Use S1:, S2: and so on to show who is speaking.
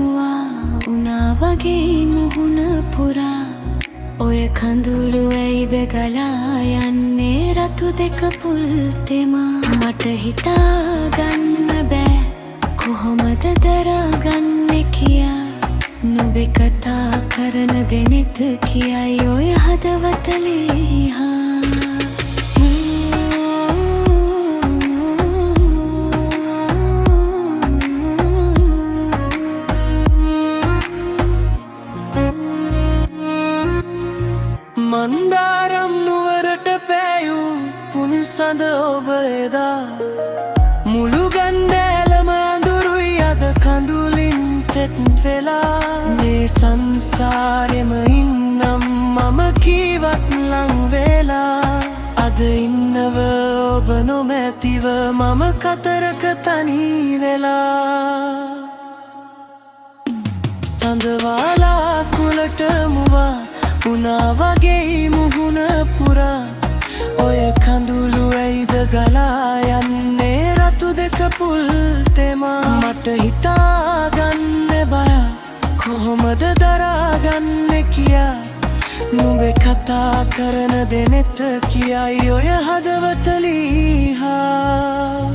S1: මුවා උනා වගේ මුහුණ පුරා ඔය කඳුළු ඇයිද ගලා යන්නේ රතු දෙක පුල් තෙමා මට හිතාගන්න බෑ කොහොමද දරාගන්නේ කියා නුඹේ කතා කරන දෙනෙත් කියයි ඔය හදවත ලීහා
S2: මන්දාරම් නුවරට පෑයූ පුන්සඳ ඔබ එදා මුළු ගන්ඩෑලම අඳුරුයි අද කඳුලින් තෙත් වෙලා මේ සංසාරෙම ඉන්නම් මම කීවත් ලංවෙලා අද ඉන්නව ඔබ නොමැතිව මම කතරක තනී වෙලා සඳවාලා කුලට මුවා උනා වගේ මුහුණ පුරා ඔය කඳුළු ඇයිද ගලා යන්නේ රතු දෙක පුල් තෙමා මට හිතාගන්න බය කොහොමද දරාගන්නේ කියා නුඹේ කතා කරන දෙනෙත් කියයි ඔය හදවත ලීහා